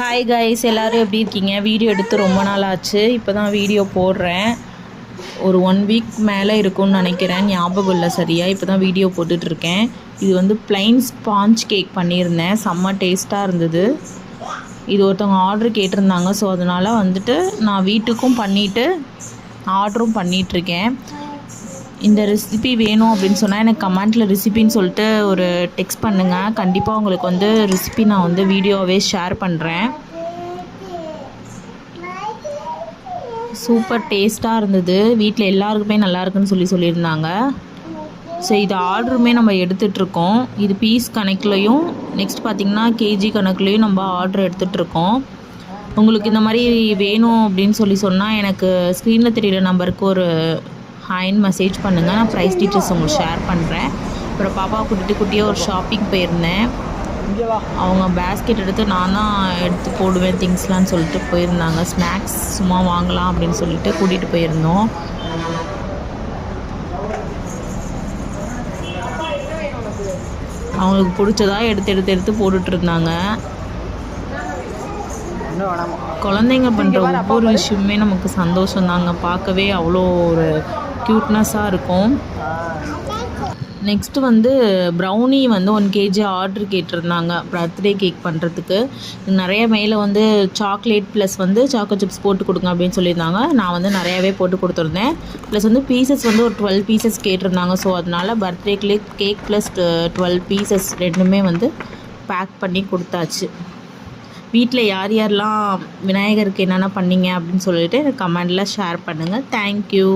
Hi guys, எல்லோரும் எப்படி இருக்கீங்க? வீடியோ எடுத்து ரொம்ப நாள் ஆச்சு. இப்போ தான் வீடியோ போடுறேன். ஒரு 1 வீக் மேலே இருக்கும்னு நினைக்கிறேன், ஞாபகம் இல்லை சரியாக. இப்போ தான் வீடியோ போட்டுட்ருக்கேன். இது வந்து ப்ளைன் ஸ்பாஞ்ச் கேக் பண்ணியிருந்தேன். செம்ம டேஸ்ட்டாக இருந்தது. இது ஒருத்தவங்க ஆர்டர் கேட்டிருந்தாங்க. ஸோ அதனால் வந்துட்டு நான் வீட்டுக்கும் பண்ணிவிட்டு ஆர்டரும் பண்ணிகிட்ருக்கேன். இந்த ரெசிபி வேணும் அப்படின்னு சொன்னால் எனக்கு கமெண்ட்டில் ரெசிபின்னு சொல்லிட்டு ஒரு டெக்ஸ்ட் பண்ணுங்கள். கண்டிப்பாக உங்களுக்கு வந்து ரெசிபி நான் வந்து வீடியோவே ஷேர் பண்ணுறேன். சூப்பர் டேஸ்ட்டாக இருந்தது. வீட்டில் எல்லாருக்குமே நல்லாயிருக்குன்னு சொல்லியிருந்தாங்க. ஸோ இது ஆர்டருமே நம்ம எடுத்துகிட்ருக்கோம். இது பீஸ் கணக்குலையும் நெக்ஸ்ட் பார்த்திங்கன்னா கேஜி கணக்குலையும் நம்ம ஆர்டர் எடுத்துகிட்ருக்கோம். உங்களுக்கு இந்த மாதிரி வேணும் அப்படின்னு சொன்னால் எனக்கு ஸ்க்ரீனில் தெரிகிற நம்பருக்கு ஒரு ஹாய்ன்னு மெசேஜ் பண்ணுங்கள். நான் ப்ரைஸ் டீட்டெயில்ஸ் உங்களுக்கு ஷேர் பண்ணுறேன். அப்புறம் பாப்பாவை கூட்டிகிட்டு குட்டியாக ஒரு ஷாப்பிங் போயிருந்தேன். அவங்க பேஸ்கெட் எடுத்து நான் தான் எடுத்து போடுவேன் திங்ஸ்லான்னு சொல்லிட்டு போயிருந்தாங்க. ஸ்நாக்ஸ் சும்மா வாங்கலாம் அப்படின்னு சொல்லிட்டு கூட்டிகிட்டு போயிருந்தோம். அவங்களுக்கு பிடிச்சதா எடுத்து போட்டுட்ருந்தாங்க. குழந்தைங்க பண்ணுற ஒவ்வொரு விஷயமுமே நமக்கு சந்தோஷம்தாங்க. பார்க்கவே அவ்வளோ ஒரு க்யூட்னஸாக இருக்கும். நெக்ஸ்ட்டு வந்து ப்ரௌனி வந்து 1 kg ஆர்டர் கேட்டிருந்தாங்க பர்த்டே கேக் பண்ணுறதுக்கு. நிறைய மேலே வந்து சாக்லேட் ப்ளஸ் வந்து சாக்கோ சிப்ஸ் போட்டு கொடுங்க அப்படின்னு சொல்லியிருந்தாங்க. நான் வந்து நிறையாவே போட்டு கொடுத்துருந்தேன். ப்ளஸ் வந்து பீசஸ் வந்து ஒரு 12 பீசஸ் கேட்டிருந்தாங்க. ஸோ அதனால் பர்த்டே கேக் ப்ளஸ் 12 பீசஸ் ரெண்டுமே வந்து பேக் பண்ணி கொடுத்தாச்சு. வீட்டில் யார் யாரெல்லாம் விநாயகருக்கு என்னென்ன பண்ணீங்க அப்படின்னு சொல்லிட்டு எனக்கு கமெண்டில் ஷேர் பண்ணுங்கள். தேங்க்யூ.